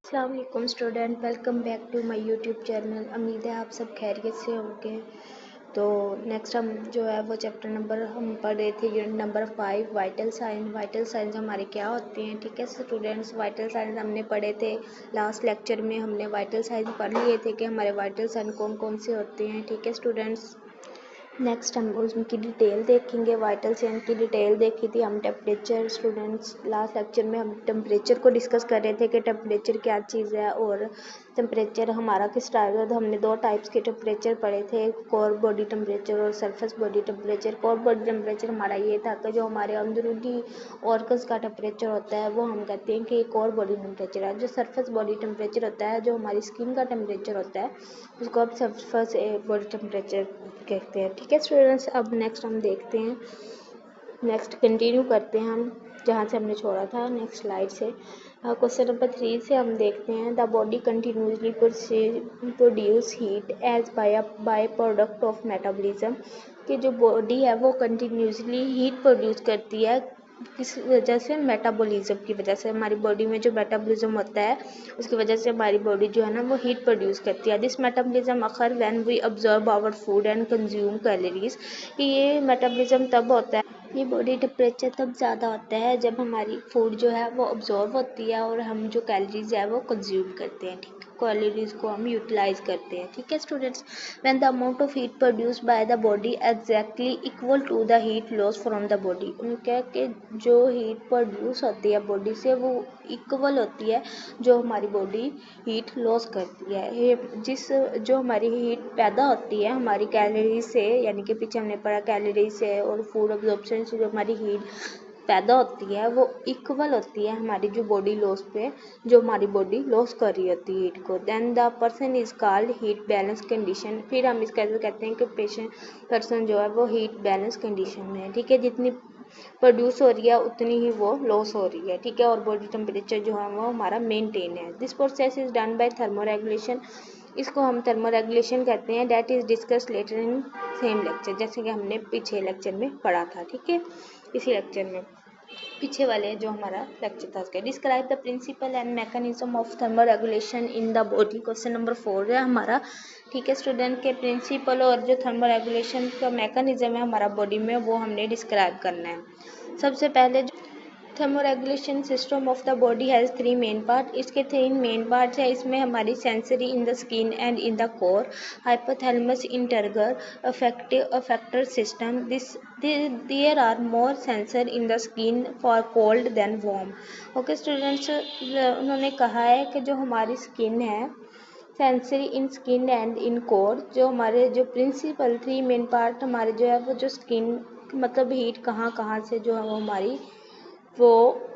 अस्सलाम वालेकुम student, welcome back to my YouTube channel. उम्मीद है आप सब खैरियत से होंगे। तो नेक्स्ट हम जो है वो चैप्टर नंबर हम पढ़ रहे थे, unit number 5 vital sign. Vital science हमारे क्या होते हैं, ठीक है स्टूडेंट्स। वाइटल साइंस हमने पढ़े थे लास्ट लेक्चर में। हमने वाइटल साइंस पढ़ लिए थे कि हमारे वाइटल साइन कौन कौन से होते हैं, ठीक है स्टूडेंट्स। नेक्स्ट हम उनकी डिटेल देखेंगे। वाइटल साइन की डिटेल देखी थी हम। टेम्परेचर स्टूडेंट्स, लास्ट लेक्चर में हम टेम्परेचर को डिस्कस कर रहे थे कि टेम्परेचर क्या चीज़ है और टेम्परेचर हमारा किस टाइप का। तो हमने दो टाइप्स के टेम्परेचर पढ़े थे, कोर बॉडी टेम्परेचर और surface body temperature. Core body temperature हमारा ये था कि जो हमारे अंदरूनी ऑर्गन्स का टेम्परेचर होता है वो हम कहते हैं कि कोर बॉडी टेम्परेचर है। जो सरफेस बॉडी टेम्परेचर होता है, जो हमारी स्किन का टेम्परेचर होता है, उसको आप सरफेस बॉडी टेम्परेचर कहते हैं, ठीक है स्टूडेंट्स। अब नेक्स्ट हम देखते हैं, नेक्स्ट कंटिन्यू करते हैं हम जहाँ से हमने छोड़ा था नेक्स्ट स्लाइड से। क्वेश्चन नंबर 3 से हम देखते हैं, the body continuously produce heat as by product of metabolism. कि जो बॉडी है वो कंटिन्यूसली हीट प्रोड्यूस करती है, किस वजह से? मेटाबॉलिज्म की वजह से। हमारी बॉडी में जो मेटाबॉलिज्म होता है उसकी वजह से हमारी बॉडी जो है ना वो हीट प्रोड्यूस करती है। दिस मेटाबॉलिज्म अखर when we observe our food and consume calories. कि ये मेटाबॉलिज्म तब होता है, ये बॉडी टेम्परेचर तब ज़्यादा होता है जब हमारी फूड जो है वो ऑब्जॉर्व होती है और हम जो कैलोरीज है वो कंज्यूम करते हैं, ठीक है। कैलोरीज को हम यूटिलाइज करते हैं, ठीक है students. When the amount of heat produced by the body exactly equal to the heat loss from the body. उनका कि जो हीट प्रोड्यूस होती है बॉडी से वो इक्वल होती है जो हमारी बॉडी हीट लॉस करती है। ये जिस जो हमारी हीट पैदा होती है हमारी कैलोरी से, यानी कि पीछे हमने पढ़ा कैलोरी से और फूड अब्जॉर्प्शन से जो हमारी हीट पैदा होती है वो इक्वल होती है हमारी जो बॉडी लॉस पे, जो हमारी बॉडी लॉस कर रही होती है हीट को। Then the person is called heat balance condition. फिर हम इसका कहते हैं कि पर्सन जो है वो हीट बैलेंस कंडीशन में है, ठीक है। जितनी प्रोड्यूस हो रही है उतनी ही वो लॉस हो रही है, ठीक है। और बॉडी टेम्परेचर जो है वो हमारा मेंटेन है। This process is done by thermoregulation. इसको हम थर्मोरेगुलेशन कहते हैं। That is discuss later in same lecture, जैसे कि हमने पीछे लेक्चर में पढ़ा था, ठीक है। इसी लेक्चर में पीछे वाले जो हमारा लेक्चर था उसके describe the principle and mechanism of thermoregulation in the body. Question number 4 है हमारा, ठीक है स्टूडेंट। के प्रिंसिपल और जो थर्मोरेगुलेशन का मैकेनिज्म है हमारा बॉडी में वो हमने डिस्क्राइब करना है। सबसे पहले thermoregulation system of the body has 3 main part. इसके 3 मेन पार्ट्स है। इसमें हमारी sensory in the skin and in the core, hypothalamus integrator effector system. There are more sensor in the skin for cold than warm. Okay students, उन्होंने कहा है कि जो हमारी स्किन है, sensory in skin and in core, जो हमारे जो प्रिंसिपल 3 मेन पार्ट हमारे जो है वो जो स्किन मतलब हीट कहाँ कहाँ से जो है वो हमारी वो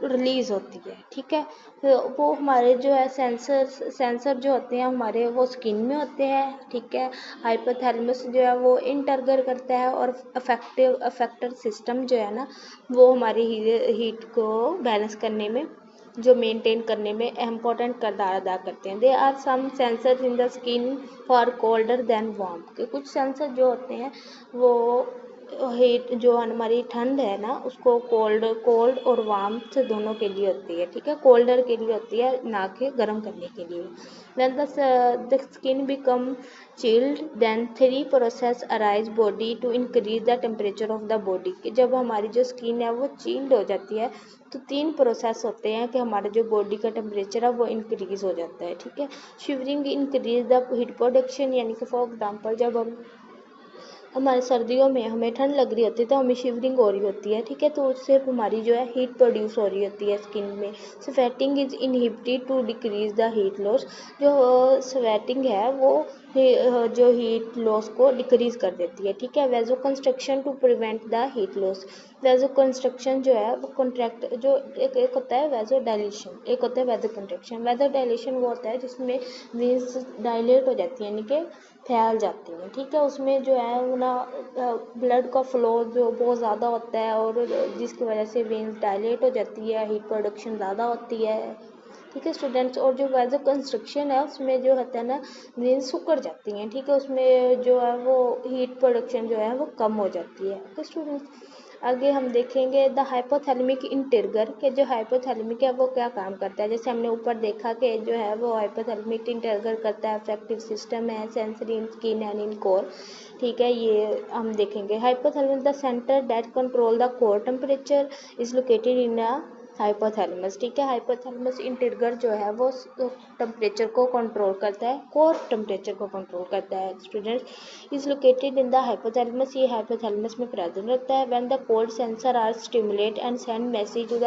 रिलीज़ होती है, ठीक है। तो वो हमारे जो है सेंसर जो होते हैं हमारे वो स्किन में होते हैं, ठीक है। हाइपोथैलेमस जो है वो इंटरगर करता है और अफेक्टर सिस्टम जो है ना वो हमारी हीट को बैलेंस करने में, जो मेंटेन करने में इम्पोर्टेंट किरदार अदा करते हैं। They are some sensor in the skin for colder than warm. के कुछ सेंसर जो होते हैं वो हीट जो हमारी ठंड है ना उसको कोल्ड और वार्म से दोनों के लिए होती है, ठीक है। कोल्डर के लिए होती है, ना कि गर्म करने के लिए। When the skin become chilled then 3 process arise body to increase the temperature of the body. जब हमारी जो स्किन है वो चिल्ड हो जाती है तो 3 प्रोसेस होते हैं कि हमारे जो बॉडी का टेम्परेचर है वो इंक्रीज हो जाता है, ठीक है। Shivering increase the heat production, यानी कि फॉर एग्जाम्पल जब हमारे सर्दियों में हमें ठंड लग रही होती है तो हमें शिवरिंग हो रही होती है, ठीक है। तो उससे हमारी जो है हीट प्रोड्यूस हो रही होती है स्किन में। Sweating is inhibited to decrease the heat loss. जो स्वेटिंग है वो जो हीट लॉस को डिक्रीज कर देती है, ठीक है। Vasoconstriction to prevent the heat loss. Vasoconstriction जो है वो कॉन्ट्रैक्ट जो एक होता है वेजो डायलेशन, एक होता है वेजो कंट्रैक्शन। वेजो डायलेशन वो होता है जिसमें वेन्स डायलेट हो जाती है, यानी कि फैल जाती हैं, ठीक है। उसमें जो है वो ना ब्लड का फ्लो जो बहुत ज़्यादा होता है और जिसकी वजह से वेन्स डायलेट हो जाती है, हीट प्रोडक्शन ज़्यादा होती है, ठीक है स्टूडेंट्स। और जो वेजो कंस्ट्रक्शन है उसमें जो होता है ना वेन्स सिकुड़ जाती हैं, ठीक है। उसमें जो है वो हीट प्रोडक्शन जो है वो कम हो जाती है, ओके स्टूडेंट्स। आगे हम देखेंगे द हाइपोथैलेमिक इन ट्रिगर के जो हाइपोथैलेमिक है वो क्या काम करता है। जैसे हमने ऊपर देखा कि जो है वो हाइपोथैलेमिक इन ट्रिगर करता है अफेक्टिव सिस्टम है, sensory in skin and in core. ठीक है, ये हम देखेंगे। Hypothalamus the centre that control the core temperature is located in a hypothalamus. ठीक है, हाइपोथैलेमस इन ट्रिगर जो है वो टेम्परेचर को कंट्रोल करता है, कोर टेम्परेचर को कंट्रोल करता है। Students is located in the hypothalamus, ये हाइपोथैलेमस में प्रेजेंट रहता है। When the cold sensor are stimulate and send message to the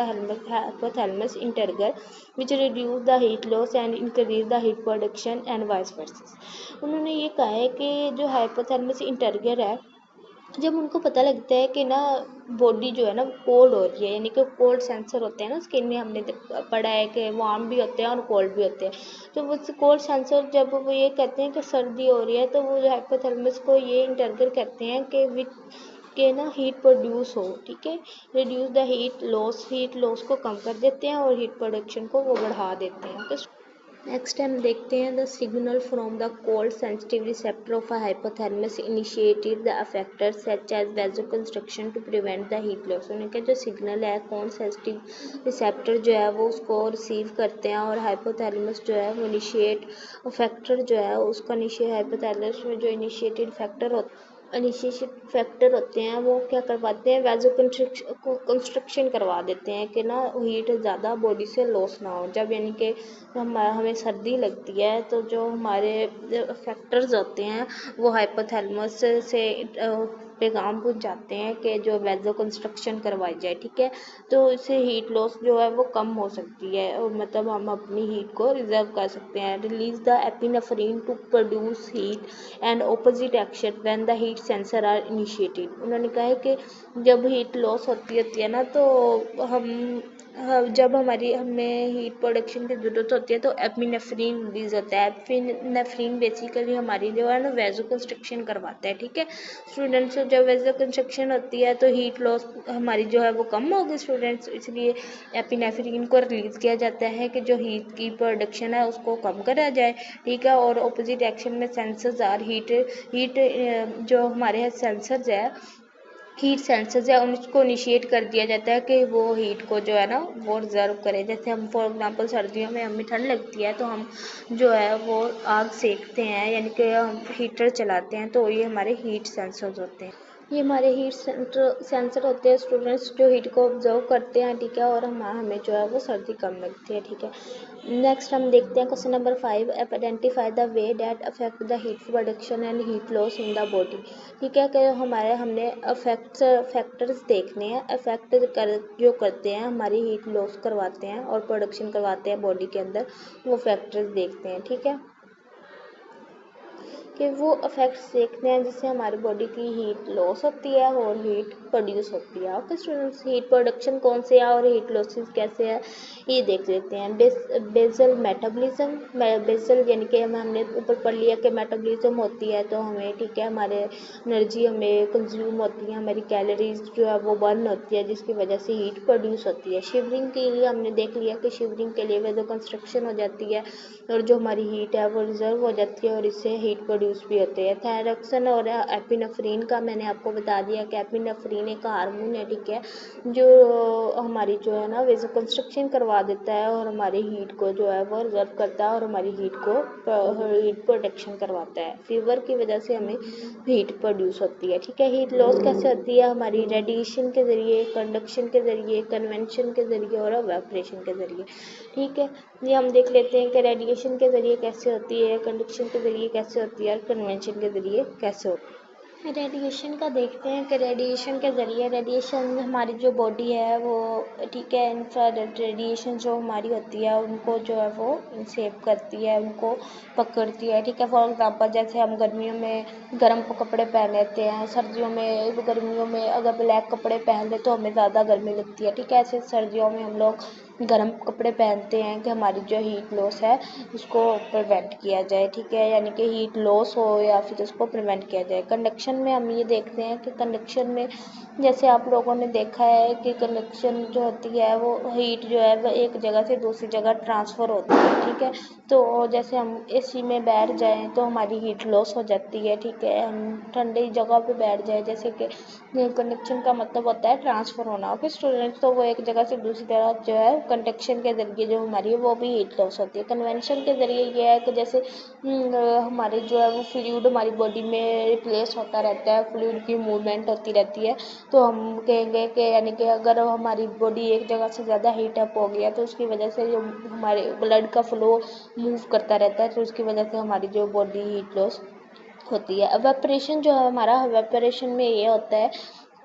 hypothalamus in trigger which reduce the heat loss and increase the heat production and vice versa. उन्होंने ये कहा है कि जो हाइपोथैलेमस इन ट्रिगर है, जब उनको पता लगता है कि ना बॉडी जो है ना कोल्ड हो रही है, यानी कि कोल्ड सेंसर होते हैं ना स्किन में, हमने पढ़ा है कि वार्म भी होते हैं और कोल्ड भी होते हैं। तो वो कोल्ड सेंसर जब वो ये कहते हैं कि सर्दी हो रही है, तो वो हाइपोथैलेमस को ये इंटरगर कहते हैं कि के ना हीट प्रोड्यूस हो। ठीक है, रिड्यूस द हीट लॉस को कम कर देते हैं और हीट प्रोडक्शन को वो बढ़ा देते हैं। तो नेक्स्ट हम देखते हैं the signal from the cold sensitive receptor of a hypothalamus initiated the effectors such as vasoconstriction to prevent the heat loss. उनका जो सिग्नल है कोल्ड सेंसिटिव रिसेप्टर जो है वो उसको रिसीव करते हैं और हाइपोथैलेमस जो है वो इनिशिएट फैक्टर जो है उसका हाइपोथैलेमस में जो इनिशिएटेड फैक्टर होते हैं वो क्या करवाते हैं, वैसो कंस्ट्रक्शन करवा देते हैं कि ना हीट ज़्यादा बॉडी से लॉस ना हो। जब यानी कि हमें सर्दी लगती है तो जो हमारे फैक्टर्स होते हैं वो हाइपोथैलेमस से पैगाम पहुंच जाते हैं कि जो वैसो कंस्ट्रक्शन करवाई जाए। ठीक है, तो इससे हीट लॉस जो है वो कम हो सकती है और मतलब हम अपनी हीट को रिजर्व कर सकते हैं। Release the epinephrine to produce heat and opposite action when the heat sensor are initiated. उन्होंने कहा है कि जब हीट लॉस होती है ना तो जब हमें हीट प्रोडक्शन की ज़रूरत होती है तो एपिनेफ्रिन रिलीज होता है। एपिनेफ्रिन बेसिकली हमारी जो है ना वैसो कंस्ट्रक्शन करवाता है। ठीक है स्टूडेंट्स, जब वैसो कंस्ट्रक्शन होती है तो हीट लॉस हमारी जो है वो कम होगी स्टूडेंट्स, इसलिए एपिनेफ्रिन को रिलीज़ किया जाता है कि जो हीट की प्रोडक्शन है उसको कम करा जाए। ठीक है, और ऑपोजिट एक्शन में सेंसर्स आर हीट जो हमारे सेंसर्स है हीट सेंसर्स है उनको इनिशिएट कर दिया जाता है कि वो हीट को जो है ना वो रिजर्व करें। जैसे हम फॉर एग्जांपल सर्दियों में हमें ठंड लगती है तो हम जो है वो आग सेकते हैं, यानी कि हम हीटर चलाते हैं, तो ये हमारे हीट सेंसर्स होते हैं। ये हमारे हीट सेंसर होते हैं स्टूडेंट्स जो हीट को ऑब्जर्व करते हैं। ठीक है, और हमें जो है वो सर्दी कम लगती है। ठीक है, नेक्स्ट हम देखते हैं question number 5, identify the way that affect the heat production and heat loss in the body. ठीक है, कि हमने फैक्टर्स देखने हैं, जो करते हैं हमारी हीट लॉस करवाते हैं और प्रोडक्शन करवाते हैं बॉडी के अंदर, वो फैक्टर्स देखते हैं। ठीक है, कि वो इफेक्ट्स देखते हैं जिससे हमारी बॉडी की हीट लॉस होती है और हीट प्रोड्यूस होती है। ओके स्टूडेंट्स, हीट प्रोडक्शन कौन से है और हीट लॉसेस कैसे है ये देख लेते हैं। बेसल मेटाबॉलिज्म, बेसल यानी कि हमने ऊपर पढ़ लिया कि मेटाबॉलिज्म होती है तो हमें ठीक है हमारे एनर्जी हमें कंज्यूम होती है, हमारी कैलोरीज जो है वो बर्न होती है जिसकी वजह से हीट प्रोड्यूस होती है। शिवरिंग के लिए हमने देख लिया कि शिवरिंग के लिए वैसो कंस्ट्रक्शन हो जाती है और जो हमारी हीट है वो रिजर्व हो जाती है और इससे हीट प्रोड्यूस भी होते हैं। थायरॉक्सिन और एपिनेफ्रिन का मैंने आपको बता दिया कि एपिनेफ्रिन एक हार्मोन है। ठीक है, जो हमारी जो है ना वैसो कंस्ट्रक्शन करवा देता है और हमारी हीट को जो है वो रिजर्व करता है और हमारी हीट प्रोटेक्शन करवाता है। फीवर की वजह से हमें हीट प्रोड्यूस होती है। ठीक है, हीट लॉस कैसे होती है, हमारी रेडिएशन के ज़रिए, कंडक्शन के ज़रिए, कन्वेंशन के ज़रिए और एवापोरेशन के ज़रिए। ठीक है, ये हम देख लेते हैं कि रेडिएशन के ज़रिए कैसे होती है, कंडक्शन के ज़रिए कैसे होती है और कन्वेंशन के ज़रिए कैसे होती है। रेडिएशन का देखते हैं कि रेडिएशन के ज़रिए, रेडिएशन हमारी जो बॉडी है वो ठीक है इंफ्रारेड रेडिएशन जो हमारी होती है उनको जो है वो सेव करती है, उनको पकड़ती है। ठीक है, फॉर एग्जांपल जैसे हम गर्मियों में गर्म कपड़े पहन लेते हैं, गर्मियों में अगर ब्लैक कपड़े पहन ले तो हमें ज़्यादा गर्मी लगती है। ठीक है, ऐसे सर्दियों में हम लोग गर्म कपड़े पहनते हैं कि हमारी जो हीट लॉस है उसको प्रिवेंट किया जाए, ठीक है, यानी कि हीट लॉस हो या फिर उसको प्रिवेंट किया जाए। कंडक्शन में हम ये देखते हैं कि कंडक्शन में जैसे आप लोगों ने देखा है कि कंडक्शन जो होती है वो हीट जो है वो एक जगह से दूसरी जगह ट्रांसफ़र होती है, ठीक है। तो जैसे हम एसी में बैठ जाएं तो हमारी हीट लॉस हो जाती है, ठीक है। हम ठंडी जगह पे बैठ जाएं, जैसे कि कंडक्शन का मतलब होता है ट्रांसफ़र होना। ओके स्टूडेंट्स, तो वो एक जगह से दूसरी जगह जो है कंडक्शन के ज़रिए जो हमारी है वो भी हीट लॉस होती है। कन्वेंशन के ज़रिए ये है कि जैसे हमारी जो है वो फ्लूइड हमारी बॉडी में रिप्लेस होता रहता है, फ्लूइड की मूवमेंट होती रहती है। तो हम कहेंगे कि यानी कि अगर हमारी बॉडी एक जगह से ज़्यादा हीट अप हो गया तो उसकी वजह से जो हमारे ब्लड का फ्लो मूव करता रहता है, तो उसकी वजह से हमारी जो बॉडी हीट लॉस होती है। एवेपोरेशन जो है हमारा, एवेपोरेशन में ये होता है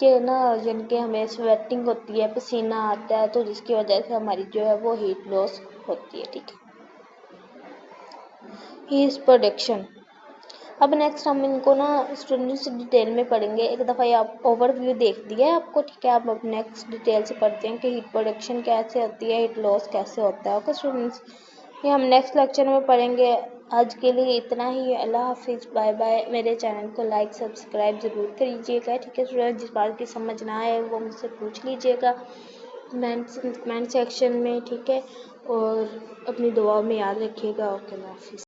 कि ना यानी कि हमें स्वेटिंग होती है, पसीना आता है, तो जिसकी वजह से हमारी जो है वो हीट लॉस होती है, ठीक है। हीट प्रोडक्शन, अब नेक्स्ट हम इनको ना स्टूडेंट्स डिटेल में पढ़ेंगे। एक दफ़ा ये आप ओवरव्यू देख दिया है आपको, ठीक है। अब नेक्स्ट डिटेल से पढ़ते हैं कि हीट प्रोडक्शन कैसे होती है, हीट लॉस कैसे होता है। ओके स्टूडेंट्स, ये हम नेक्स्ट लेक्चर में पढ़ेंगे। आज के लिए इतना ही। अल्लाह हाफिज़, बाय बाय। मेरे चैनल को लाइक सब्सक्राइब ज़रूर करिएगा, ठीक है स्टूडेंट। जिस बात की समझ ना आए वो मुझसे पूछ लीजिएगा कमेंट सेक्शन में, ठीक है। और अपनी दुआ में याद रखिएगा। ओके, अल्लाह हाफिज़।